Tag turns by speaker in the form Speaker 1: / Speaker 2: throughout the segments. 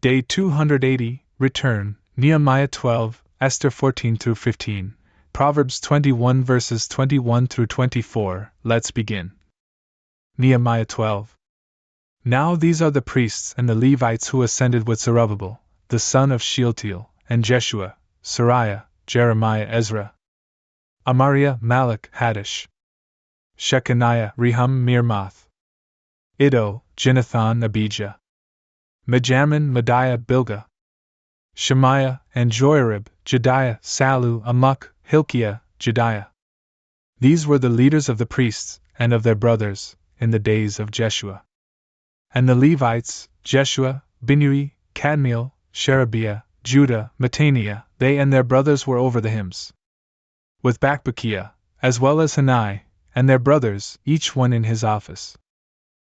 Speaker 1: Day 280, Return, Nehemiah 12, Esther 14-15, Proverbs 21 verses 21 through 24. Let's begin. Nehemiah 12. Now these are the priests and the Levites who ascended with Zerubbabel, the son of Shealtiel, and Jeshua, Sariah, Jeremiah, Ezra, Amariah, Malach, Haddish, Shechaniah, Rehum, Mirmoth, Iddo, Ginnathan, Abijah, Mijamin, Mediah, Bilgah, Shemaiah, and Joiarib, Jediah, Sallu, Amok, Hilkiah, Jediah. These were the leaders of the priests, and of their brothers, in the days of Jeshua. And the Levites, Jeshua, Binnui, Kadmiel, Sherebiah, Judah, Mattaniah, they and their brothers were over the hymns. With Bakbukiah, as well as Hanai, and their brothers, each one in his office.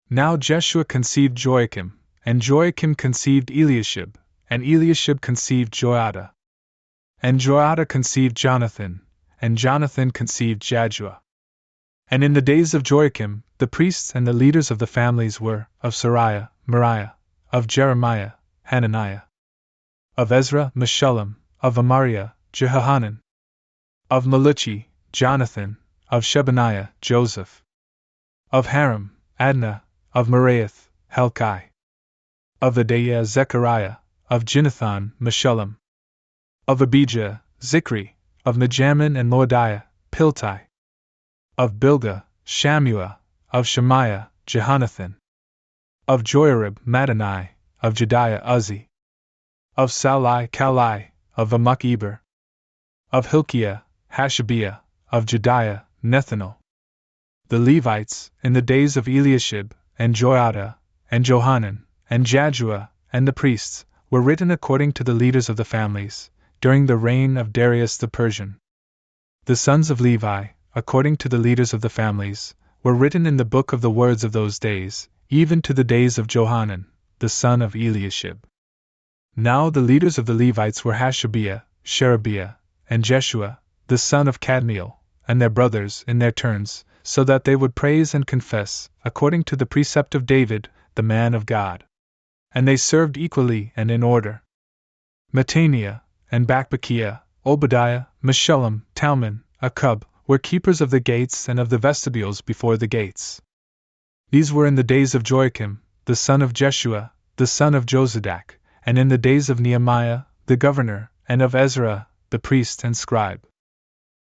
Speaker 1: Now Jeshua conceived Joachim, and Joachim conceived Eliashib, and Eliashib conceived Joiada. And Joiada conceived Jonathan, and Jonathan conceived Jaddua. And in the days of Joachim, the priests and the leaders of the families were, of Sariah, Moriah, of Jeremiah, Hananiah, of Ezra, Meshullam, of Amariah, Jehohanan, of Maluchi, Jonathan, of Shebaniah, Joseph, of Haram, Adnah, of Meraioth, Helkai, of Adaiah, Zechariah, of Ginnathan, Meshullam, of Abijah, Zikri, of Mijamin and Moadiah, Piltai, of Bilgah, Shammua, of Shemaiah, Jehonathan, of Joiarib, Mattani, of Jediah, Uzzi, of Salai, Kalai, of Amok, Eber, of Hilkiah, Hashabiah, of Jediah, Nethanel. The Levites, in the days of Eliashib, and Joiada, and Johanan, and Jaddua, and the priests, were written according to the leaders of the families, during the reign of Darius the Persian. The sons of Levi, according to the leaders of the families, were written in the book of the words of those days, even to the days of Johanan, the son of Eliashib. Now the leaders of the Levites were Hashabiah, Sherebiah, and Jeshua, the son of Kadmiel, and their brothers, in their turns, so that they would praise and confess, according to the precept of David, the man of God. And they served equally and in order. Mattaniah, and Bakbukiah, Obadiah, Meshullam, Talmon, Akub, were keepers of the gates and of the vestibules before the gates. These were in the days of Joachim, the son of Jeshua, the son of Jozadak, and in the days of Nehemiah, the governor, and of Ezra, the priest and scribe.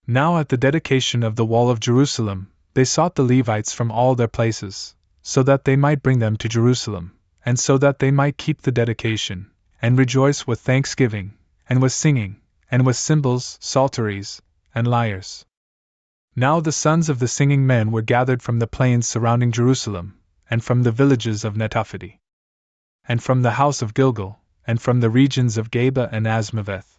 Speaker 1: Now at the dedication of the wall of Jerusalem, they sought the Levites from all their places, so that they might bring them to Jerusalem, and so that they might keep the dedication, and rejoice with thanksgiving, and with singing, and with cymbals, psalteries, and lyres. Now the sons of the singing men were gathered from the plains surrounding Jerusalem, and from the villages of Netophathi, and from the house of Gilgal, and from the regions of Geba and Asmaveth.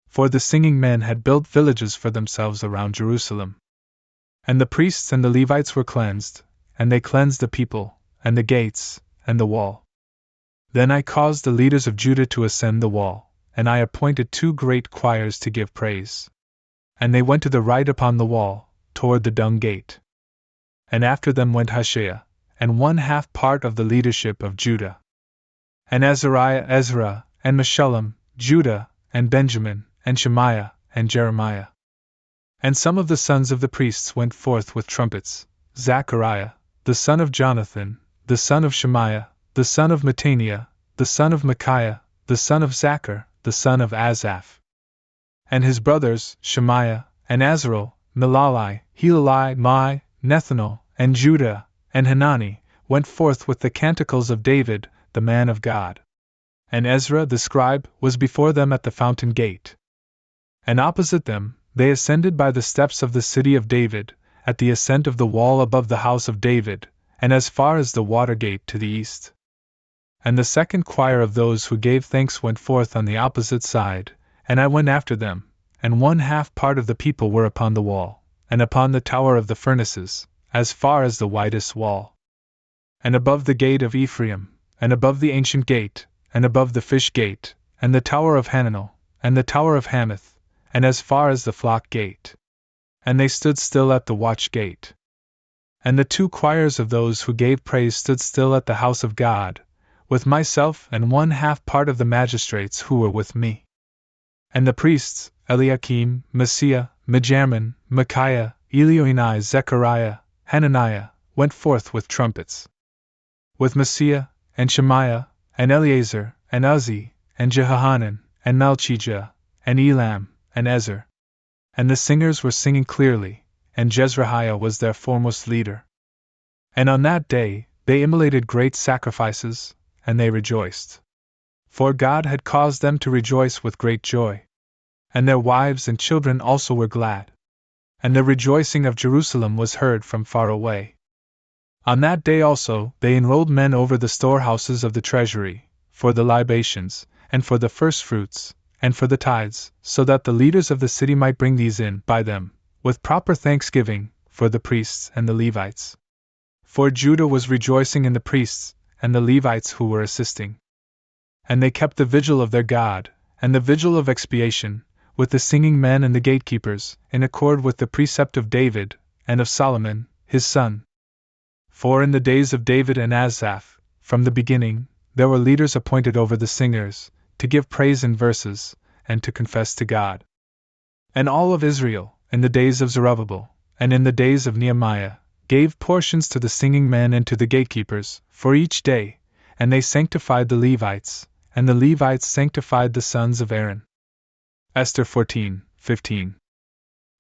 Speaker 1: For the singing men had built villages for themselves around Jerusalem. And the priests and the Levites were cleansed, and they cleansed the people, and the gates, and the wall. Then I caused the leaders of Judah to ascend the wall, and I appointed 2 great choirs to give praise. And they went to the right upon the wall, toward the dung gate. And after them went Hoshea, and 1/2 part of the leadership of Judah. And Azariah, Ezra, and Meshullam, Judah, and Benjamin, and Shemaiah, and Jeremiah. And some of the sons of the priests went forth with trumpets, Zechariah, the son of Jonathan, the son of Shemaiah, the son of Mattaniah, the son of Micaiah, the son of Zachar, the son of Asaph. And his brothers, Shemaiah, and Azarel, Milalai, Helali, Mai, Nethanel, and Judah, and Hanani, went forth with the canticles of David, the man of God. And Ezra the scribe was before them at the fountain gate. And opposite them, they ascended by the steps of the city of David, at the ascent of the wall above the house of David, and as far as the water gate to the east. And the second choir of those who gave thanks went forth on the opposite side, and I went after them, and 1/2 part of the people were upon the wall, and upon the tower of the furnaces, as far as the widest wall. And above the gate of Ephraim, and above the ancient gate, and above the fish gate, and the tower of Hananel, and the tower of Hamath, and as far as the flock gate. And they stood still at the watch gate. And the 2 choirs of those who gave praise stood still at the house of God, with myself and 1/2 part of the magistrates who were with me. And the priests, Eliakim, Messiah, Mijamin, Micaiah, Elioenai, Zechariah, Hananiah, went forth with trumpets. With Messiah, and Shemaiah, and Eleazar, and Uzzi, and Jehohanan, and Malchijah, and Elam, and Ezer. And the singers were singing clearly, and Jezrahiah was their foremost leader. And on that day they immolated great sacrifices, and they rejoiced. For God had caused them to rejoice with great joy. And their wives and children also were glad. And the rejoicing of Jerusalem was heard from far away. On that day also they enrolled men over the storehouses of the treasury, for the libations, and for the firstfruits, and for the tithes, so that the leaders of the city might bring these in by them, with proper thanksgiving, for the priests and the Levites. For Judah was rejoicing in the priests, and the Levites who were assisting. And they kept the vigil of their God, and the vigil of expiation, with the singing men and the gatekeepers, in accord with the precept of David, and of Solomon, his son. For in the days of David and Asaph, from the beginning, there were leaders appointed over the singers, to give praise in verses, and to confess to God. And all of Israel, in the days of Zerubbabel, and in the days of Nehemiah, gave portions to the singing men and to the gatekeepers, for each day, and they sanctified the Levites, and the Levites sanctified the sons of Aaron. Esther 14:15.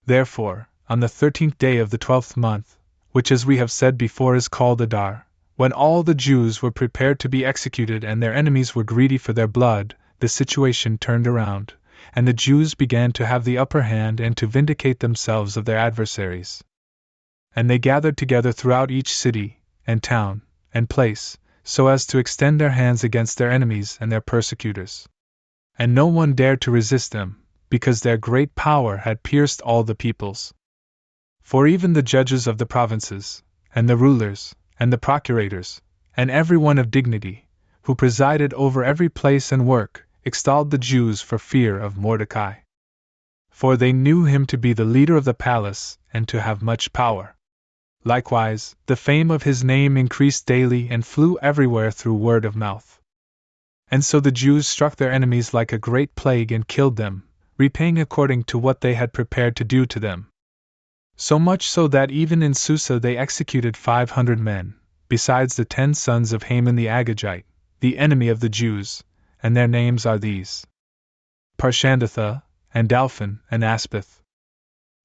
Speaker 1: Therefore, on the 13th day of the 12th month, which as we have said before is called Adar, when all the Jews were prepared to be executed and their enemies were greedy for their blood, the situation turned around, and the Jews began to have the upper hand and to vindicate themselves of their adversaries. And they gathered together throughout each city, and town, and place, so as to extend their hands against their enemies and their persecutors. And no one dared to resist them, because their great power had pierced all the peoples. For even the judges of the provinces, and the rulers, and the procurators, and every one of dignity, who presided over every place and work, extolled the Jews for fear of Mordecai. For they knew him to be the leader of the palace, and to have much power. Likewise, the fame of his name increased daily and flew everywhere through word of mouth. And so the Jews struck their enemies like a great plague and killed them, repaying according to what they had prepared to do to them. So much so that even in Susa they executed 500 men, besides the 10 sons of Haman the Agagite, the enemy of the Jews, and their names are these: Parshandatha, and Dalphon, and Aspeth,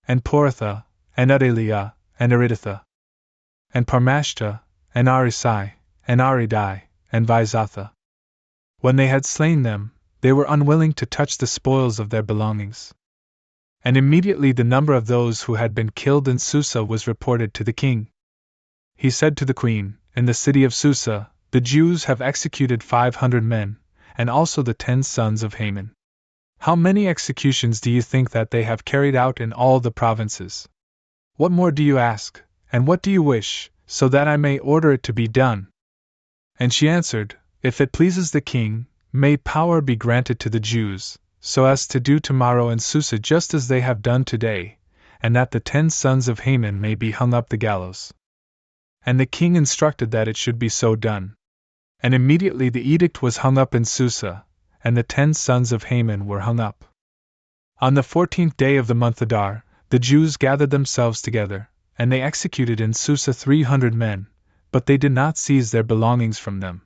Speaker 1: and Poratha, and Udaliah, and Aridatha, and Parmashta, and Arisai, and Aridai, and Vizatha. When they had slain them, they were unwilling to touch the spoils of their belongings. And immediately the number of those who had been killed in Susa was reported to the king. He said to the queen, in the city of Susa, the Jews have executed 500 men, and also the 10 sons of Haman. How many executions do you think that they have carried out in all the provinces? What more do you ask, and what do you wish, so that I may order it to be done? And she answered, If it pleases the king, may power be granted to the Jews, so as to do tomorrow in Susa just as they have done today, and that the 10 sons of Haman may be hung up the gallows. And the king instructed that it should be so done. And immediately the edict was hung up in Susa, and the 10 sons of Haman were hung up. On the 14th day of the month Adar, the Jews gathered themselves together, and they executed in Susa 300 men, but they did not seize their belongings from them.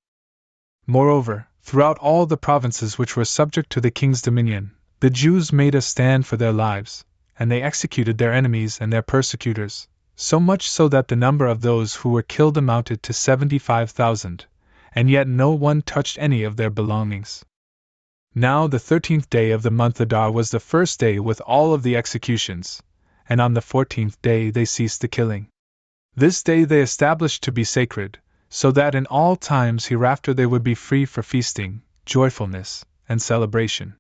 Speaker 1: Moreover, throughout all the provinces which were subject to the king's dominion, the Jews made a stand for their lives, and they executed their enemies and their persecutors, so much so that the number of those who were killed amounted to 75,000, and yet no one touched any of their belongings. Now the 13th day of the month Adar was the first day with all of the executions, and on the 14th day they ceased the killing. This day they established to be sacred, so that in all times hereafter they would be free for feasting, joyfulness, and celebration.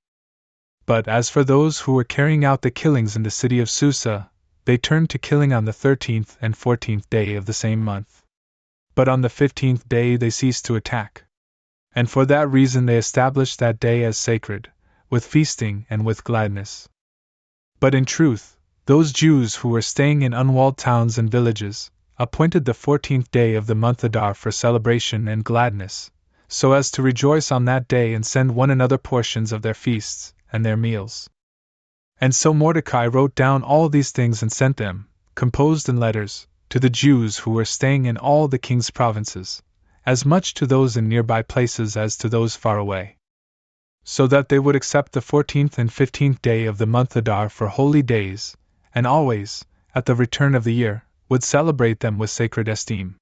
Speaker 1: But as for those who were carrying out the killings in the city of Susa, they turned to killing on the 13th and 14th day of the same month. But on the 15th day they ceased to attack. And for that reason they established that day as sacred, with feasting and with gladness. But in truth, those Jews who were staying in unwalled towns and villages, appointed the 14th day of the month Adar for celebration and gladness, so as to rejoice on that day and send one another portions of their feasts and their meals. And so Mordecai wrote down all these things and sent them, composed in letters, to the Jews who were staying in all the king's provinces, as much to those in nearby places as to those far away, so that they would accept the 14th and 15th day of the month Adar for holy days, and always, at the return of the year, would celebrate them with sacred esteem.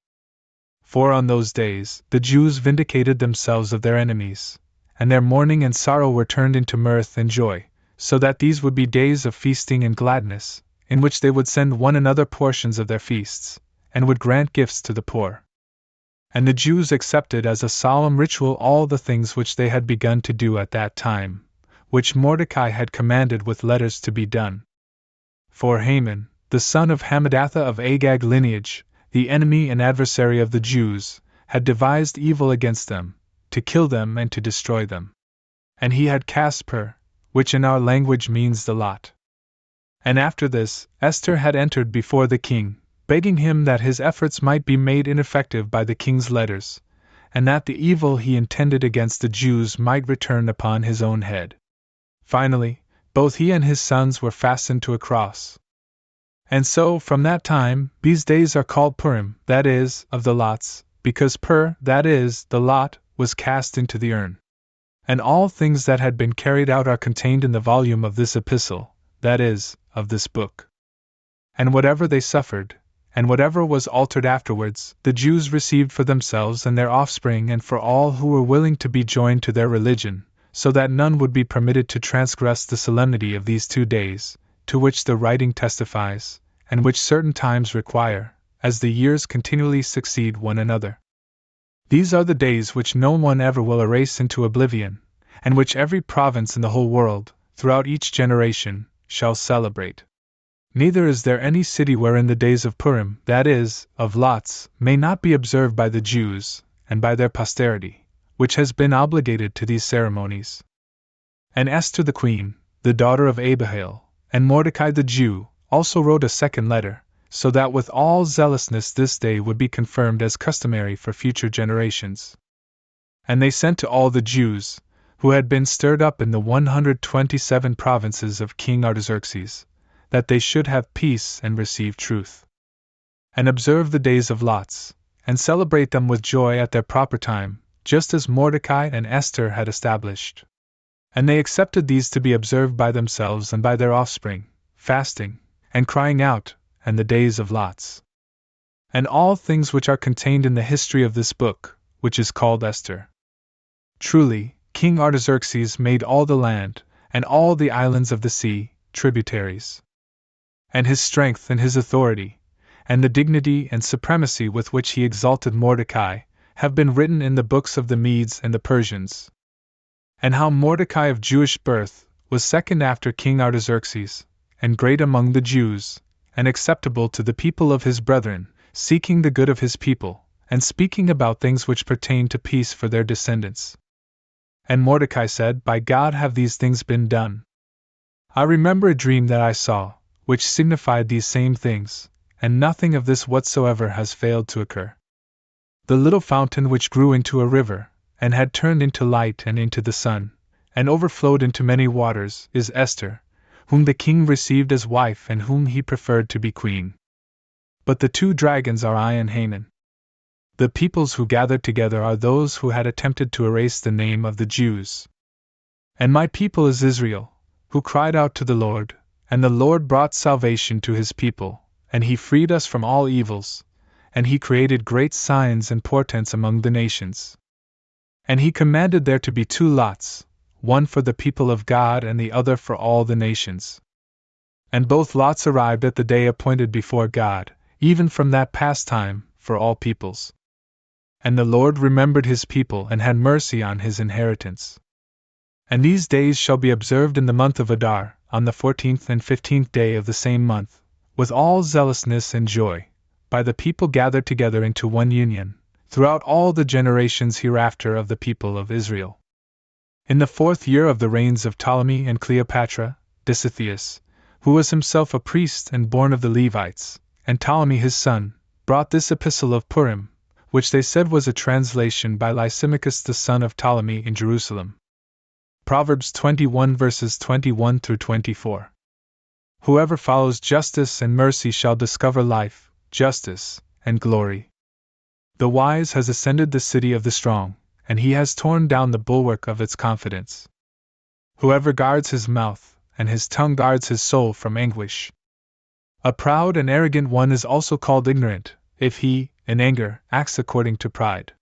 Speaker 1: For on those days the Jews vindicated themselves of their enemies, and their mourning and sorrow were turned into mirth and joy, so that these would be days of feasting and gladness, in which they would send one another portions of their feasts, and would grant gifts to the poor. And the Jews accepted as a solemn ritual all the things which they had begun to do at that time, which Mordecai had commanded with letters to be done. For Haman, the son of Hammedatha of Agag lineage, the enemy and adversary of the Jews, had devised evil against them, to kill them and to destroy them. And he had cast Pur, which in our language means the lot. And after this, Esther had entered before the king, begging him that his efforts might be made ineffective by the king's letters, and that the evil he intended against the Jews might return upon his own head. Finally, both he and his sons were fastened to a cross. And so, from that time, these days are called Purim, that is, of the lots, because Pur, that is, the lot, was cast into the urn. And all things that had been carried out are contained in the volume of this epistle, that is, of this book. And whatever they suffered, and whatever was altered afterwards, the Jews received for themselves and their offspring and for all who were willing to be joined to their religion, so that none would be permitted to transgress the solemnity of these 2 days, to which the writing testifies, and which certain times require, as the years continually succeed one another. These are the days which no one ever will erase into oblivion, and which every province in the whole world, throughout each generation, shall celebrate. Neither is there any city wherein the days of Purim, that is, of lots, may not be observed by the Jews, and by their posterity, which has been obligated to these ceremonies. And Esther the queen, the daughter of Abihail, and Mordecai the Jew, also wrote a second letter, so that with all zealousness this day would be confirmed as customary for future generations. And they sent to all the Jews, who had been stirred up in the 127 provinces of King Artaxerxes, that they should have peace and receive truth, and observe the days of lots, and celebrate them with joy at their proper time, just as Mordecai and Esther had established. And they accepted these to be observed by themselves and by their offspring, fasting, and crying out, and the days of lots. And all things which are contained in the history of this book, which is called Esther. Truly, King Artaxerxes made all the land, and all the islands of the sea, tributaries. And his strength and his authority, and the dignity and supremacy with which he exalted Mordecai, have been written in the books of the Medes and the Persians. And how Mordecai of Jewish birth was second after King Artaxerxes, and great among the Jews, and acceptable to the people of his brethren, seeking the good of his people, and speaking about things which pertain to peace for their descendants. And Mordecai said, By God have these things been done. I remember a dream that I saw, which signified these same things, and nothing of this whatsoever has failed to occur. The little fountain which grew into a river, and had turned into light and into the sun, and overflowed into many waters, is Esther, whom the king received as wife and whom he preferred to be queen. But the 2 dragons are I and Haman. The peoples who gathered together are those who had attempted to erase the name of the Jews. And my people is Israel, who cried out to the Lord, and the Lord brought salvation to his people, and he freed us from all evils, and he created great signs and portents among the nations. And he commanded there to be 2 lots, one for the people of God and the other for all the nations. And both lots arrived at the day appointed before God, even from that past time, for all peoples. And the Lord remembered his people and had mercy on his inheritance. And these days shall be observed in the month of Adar, on the 14th and 15th day of the same month, with all zealousness and joy, by the people gathered together into one union, throughout all the generations hereafter of the people of Israel. In the 4th year of the reigns of Ptolemy and Cleopatra, Disitheus, who was himself a priest and born of the Levites, and Ptolemy his son, brought this epistle of Purim, which they said was a translation by Lysimachus the son of Ptolemy in Jerusalem. Proverbs 21 verses 21 through 24. Whoever follows justice and mercy shall discover life, justice, and glory. The wise has ascended the city of the strong, and he has torn down the bulwark of its confidence. Whoever guards his mouth, and his tongue guards his soul from anguish. A proud and arrogant one is also called ignorant, if he, in anger, acts according to pride.